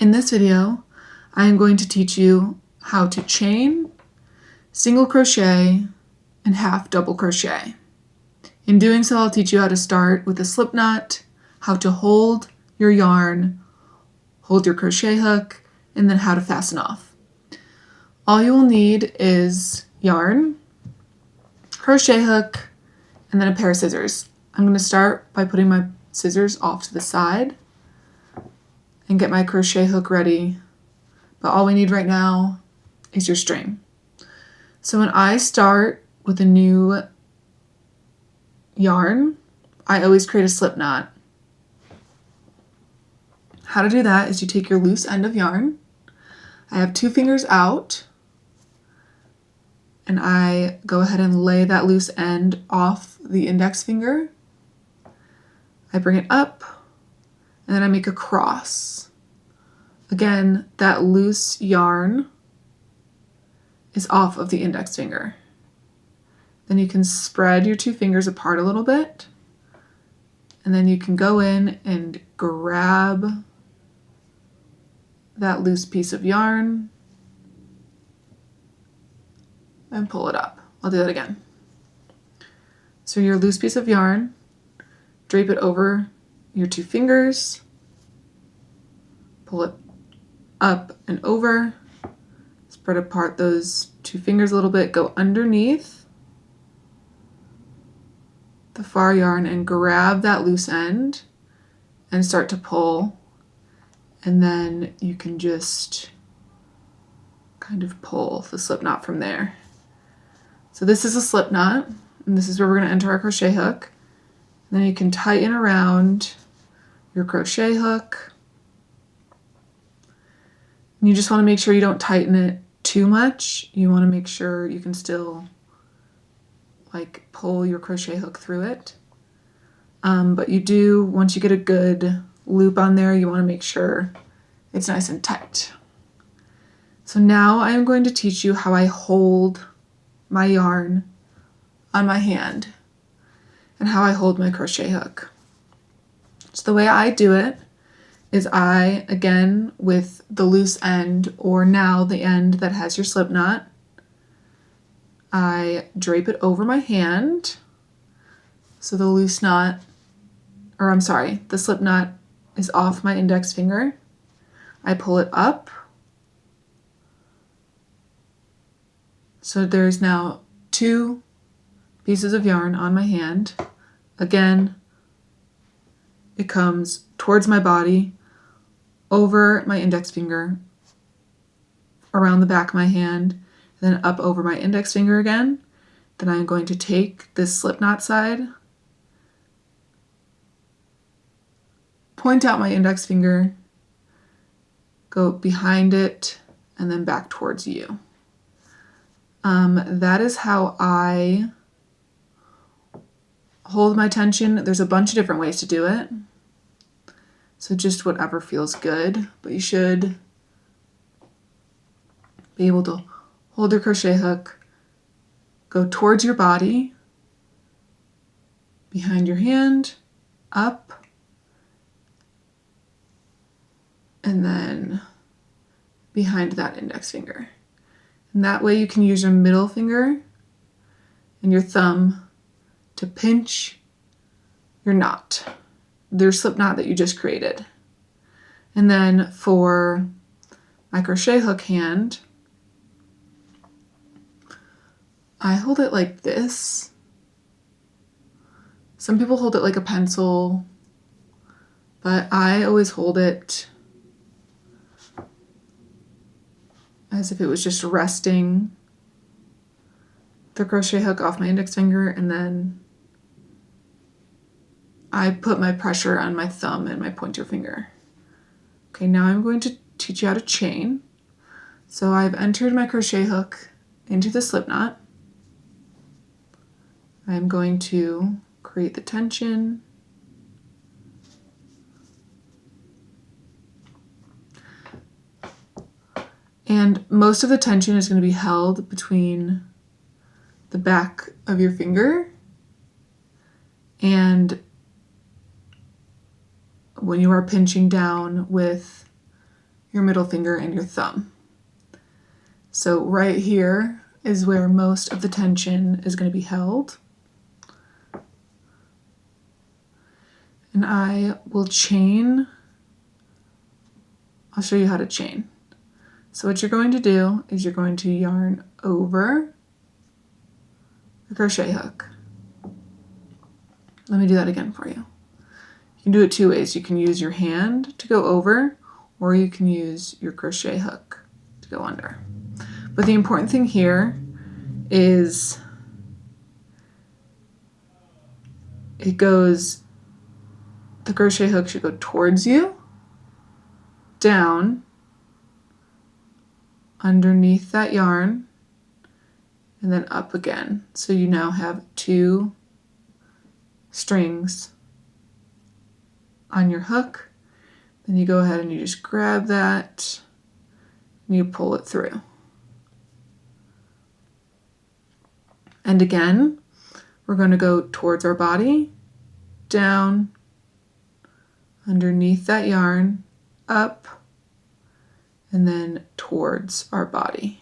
In this video, I am going to teach you how to chain, single crochet, and half double crochet. In doing so, I'll teach you how to start with a slip knot, how to hold your yarn, hold your crochet hook, and then how to fasten off. All you will need is yarn, crochet hook, and then a pair of scissors. I'm going to start by putting my scissors off to the side and get my crochet hook ready. But all we need right now is your string. So when I start with a new yarn, I always create a slip knot. How to do that is you take your loose end of yarn. I have 2 fingers out, and I go ahead and lay that loose end off the index finger. I bring it up, and then I make a cross. Again, that loose yarn is off of the index finger. Then you can spread your 2 fingers apart a little bit, and then you can go in and grab that loose piece of yarn and pull it up. I'll do that again. So your loose piece of yarn, drape it over your 2 fingers, pull it up and over, spread apart those 2 fingers a little bit, go underneath the far yarn and grab that loose end and start to pull, and then you can just kind of pull the slip knot from there. So this is a slip knot, and this is where we're going to enter our crochet hook. And then you can tighten around your crochet hook. And you just want to make sure you don't tighten it too much. You want to make sure you can still pull your crochet hook through it. But you do, once you get a good loop on there, you want to make sure it's nice and tight. So now I am going to teach you how I hold my yarn on my hand and how I hold my crochet hook. So the way I do it is I, again, with the loose end, or now the end that has your slip knot, I drape it over my hand. So the loose knot, the slip knot is off my index finger. I pull it up. So there's now 2 pieces of yarn on my hand. Again, it comes towards my body, over my index finger, around the back of my hand, then up over my index finger again. Then I'm going to take this slip knot side, point out my index finger, go behind it, and then back towards you. That is how I hold my tension. There's a bunch of different ways to do it, so just whatever feels good, but you should be able to hold your crochet hook, go towards your body, behind your hand, up, and then behind that index finger. And that way you can use your middle finger and your thumb to pinch your knot, your slip knot that you just created. And then for my crochet hook hand, I hold it like this. Some people hold it like a pencil, but I always hold it as if it was just resting the crochet hook off my index finger, and then I put my pressure on my thumb and my pointer finger. Okay, now I'm going to teach you how to chain. So I've entered my crochet hook into the slip knot. I'm going to create the tension. And most of the tension is going to be held between the back of your finger and when you are pinching down with your middle finger, and your thumb. So right here is where most of the tension is going to be held. And I will chain. I'll show you how to chain. So what you're going to do is you're going to yarn over the crochet hook. Let me do that again for you. You can do it two ways. You can use your hand to go over, or you can use your crochet hook to go under. But the important thing here is the crochet hook should go towards you, down, underneath that yarn, and then up again. So you now have two strings on your hook. Then you go ahead and you just grab that and you pull it through. And again, we're going to go towards our body, down, underneath that yarn, up, and then towards our body.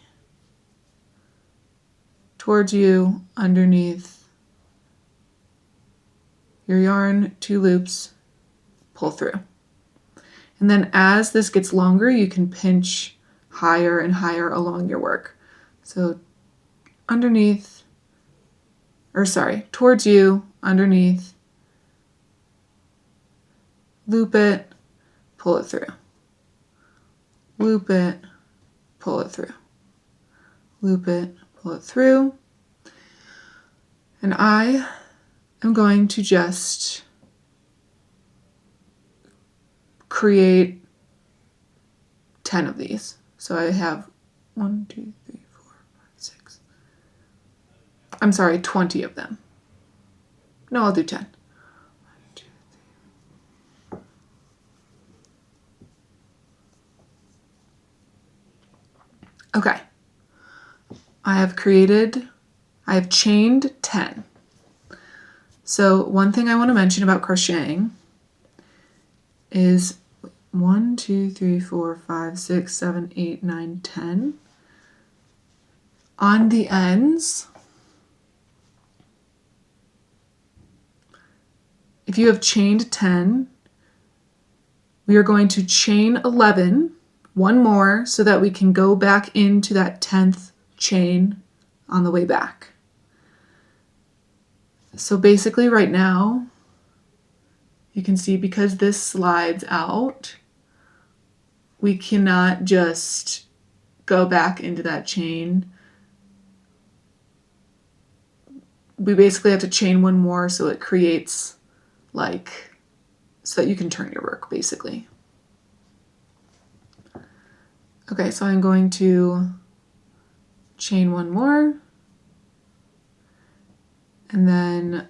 Towards you, underneath your yarn, two loops, pull through. And then as this gets longer, you can pinch higher and higher along your work. So towards you, underneath, loop it, pull it through. Loop it, pull it through. Loop it, pull it through. And I am going to just create 10 of these. So I have 20 of them. No, I'll do 10. 1, 2, 3. Okay. I have chained 10. So one thing I want to mention about crocheting is 1, 2, 3, 4, 5, 6, 7, 8, 9, 10. On the ends, if you have chained 10, we are going to chain 11, one more, so that we can go back into that 10th chain on the way back. So basically right now, you can see because this slides out, we cannot just go back into that chain. We basically have to chain one more so it creates so that you can turn your work basically. Okay, so I'm going to chain one more, and then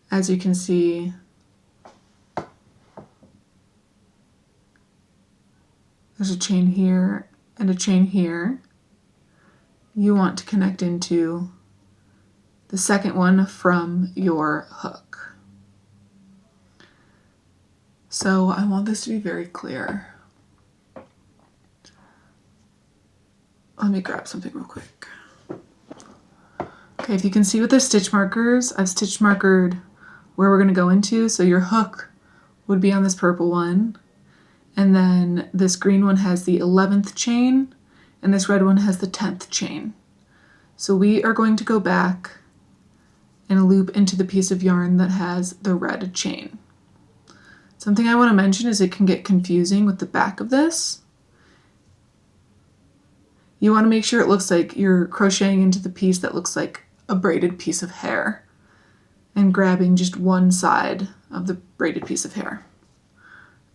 as you can see, there's a chain here and a chain here. You want to connect into the second one from your hook. So I want this to be very clear. Let me grab something real quick. Okay, if you can see with the stitch markers, I've stitch markered where we're going to go into. So your hook would be on this purple one, and then this green one has the 11th chain, and this red one has the 10th chain. So we are going to go back and loop into the piece of yarn that has the red chain. Something I want to mention is it can get confusing with the back of this. You want to make sure it looks like you're crocheting into the piece that looks like a braided piece of hair and grabbing just one side of the braided piece of hair.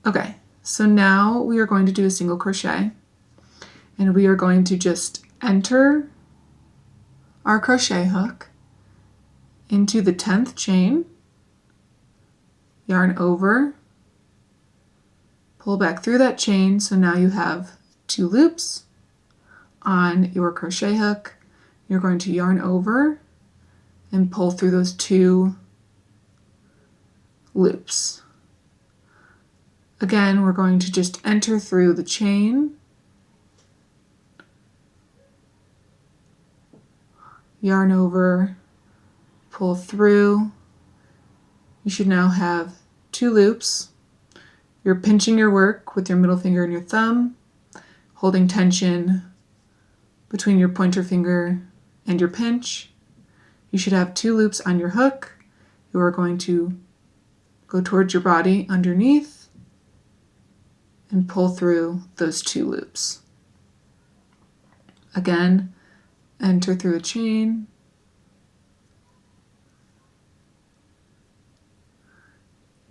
Okay, so now we are going to do a single crochet, and we are going to just enter our crochet hook into the 10th chain, yarn over, pull back through that chain, so now you have 2 loops on your crochet hook. You're going to yarn over and pull through those 2 loops. Again, we're going to just enter through the chain, yarn over, pull through. You should now have 2 loops. You're pinching your work with your middle finger and your thumb, holding tension between your pointer finger and your pinch. You should have 2 loops on your hook. You are going to go towards your body underneath and pull through those 2 loops. Again, enter through a chain,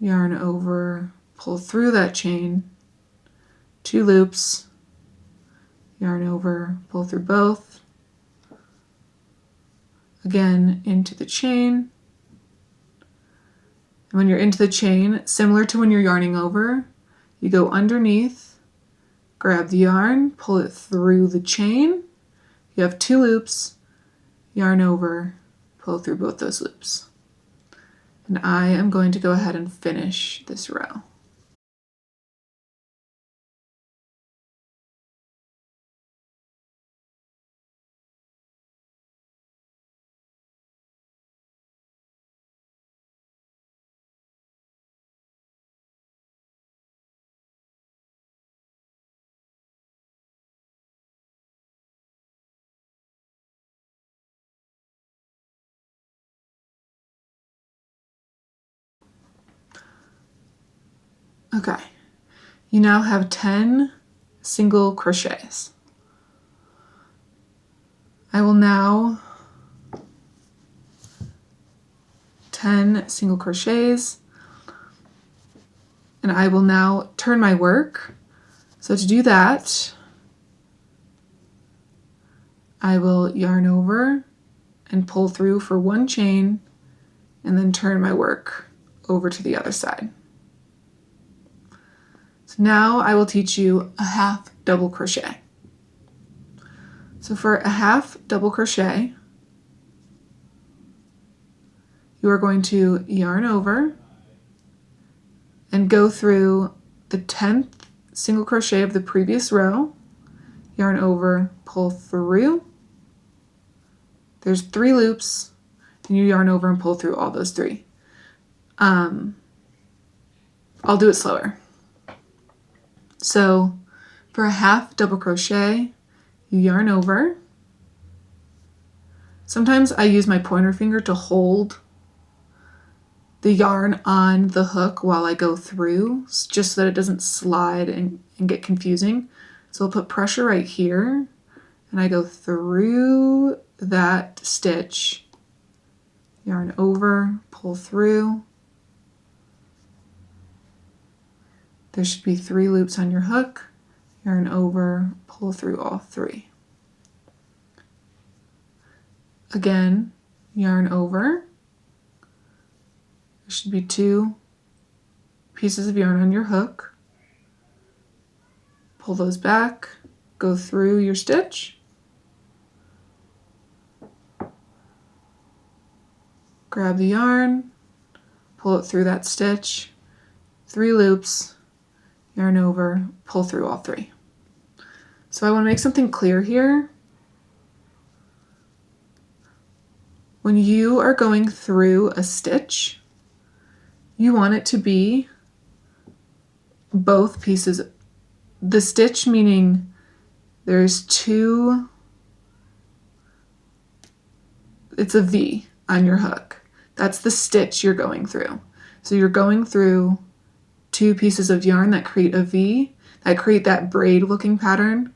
yarn over, pull through that chain, 2 loops, yarn over, pull through both, again into the chain. And when you're into the chain, similar to when you're yarning over, you go underneath, grab the yarn, pull it through the chain. You have 2 loops, yarn over, pull through both those loops. And I am going to go ahead and finish this row. Okay, you now have 10 single crochets. I will now 10 single crochets, and I will now turn my work. So to do that, I will yarn over and pull through for 1 chain and then turn my work over to the other side. So now I will teach you a half double crochet. So for a half double crochet, you are going to yarn over and go through the 10th single crochet of the previous row, yarn over, pull through. There's 3 loops, and you yarn over and pull through all those 3. I'll do it slower. So for a half double crochet, you yarn over. Sometimes I use my pointer finger to hold the yarn on the hook while I go through, just so that it doesn't slide and get confusing. So I'll put pressure right here, and I go through that stitch, yarn over, pull through. There should be 3 loops on your hook, yarn over, pull through all 3. Again, yarn over. There should be 2 pieces of yarn on your hook. Pull those back, go through your stitch. Grab the yarn, pull it through that stitch, 3 loops, yarn over, pull through all 3. So I want to make something clear here. When you are going through a stitch, you want it to be both pieces. The stitch meaning there's 2, it's a V on your hook. That's the stitch you're going through. So you're going through 2 pieces of yarn that create a V, that create that braid looking pattern.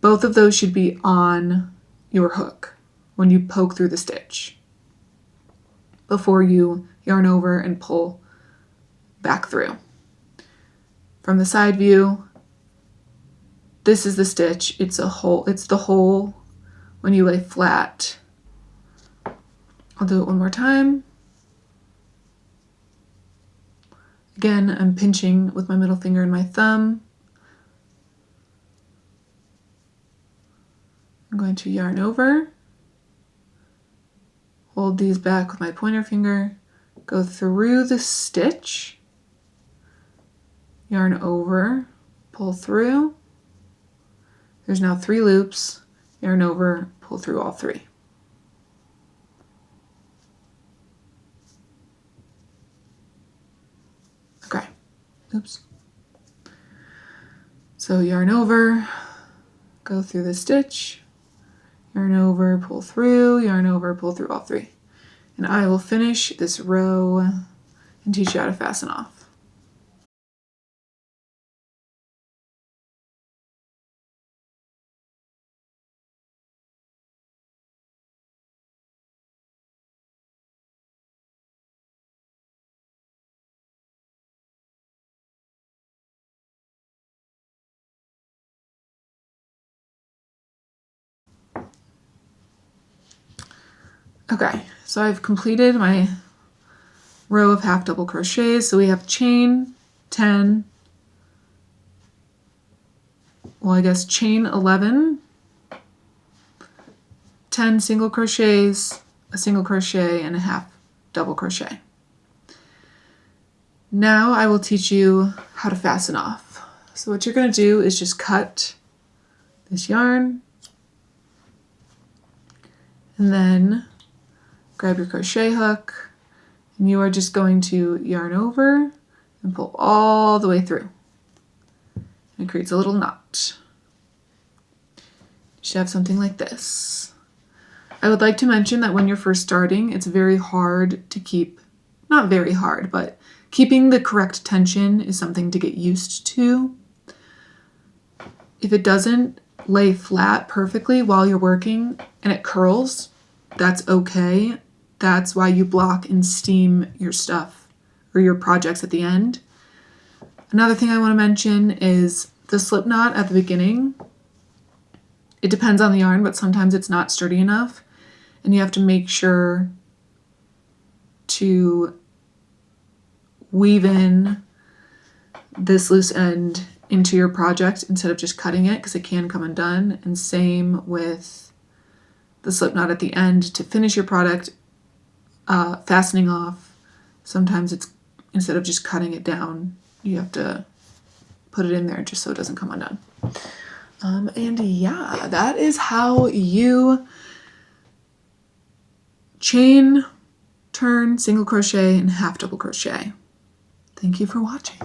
Both of those should be on your hook when you poke through the stitch before you yarn over and pull back through. From the side view, this is the stitch. It's the hole when you lay flat. I'll do it one more time. Again, I'm pinching with my middle finger and my thumb. I'm going to yarn over, hold these back with my pointer finger, go through the stitch, yarn over, pull through. There's now 3 loops, yarn over, pull through all 3. Okay, oops. So yarn over, go through the stitch, yarn over, pull through, yarn over, pull through all 3. And I will finish this row and teach you how to fasten off. Okay, so I've completed my row of half double crochets. So we have chain 10, well, I guess chain 11, 10 single crochets, a single crochet, and a half double crochet. Now I will teach you how to fasten off. So what you're going to do is just cut this yarn and then grab your crochet hook, and you are just going to yarn over and pull all the way through. And it creates a little knot. You should have something like this. I would like to mention that when you're first starting, it's very hard to keep, not very hard, but keeping the correct tension is something to get used to. If it doesn't lay flat perfectly while you're working and it curls, that's okay. That's why you block and steam your stuff or your projects at the end. Another thing I want to mention is the slip knot at the beginning. It depends on the yarn, but sometimes it's not sturdy enough, and you have to make sure to weave in this loose end into your project instead of just cutting it, because it can come undone. And same with the slip knot at the end to finish your product. Fastening off, sometimes it's, instead of just cutting it down, you have to put it in there just so it doesn't come undone. And yeah, that is how you chain, turn, single crochet, and half double crochet. Thank you for watching.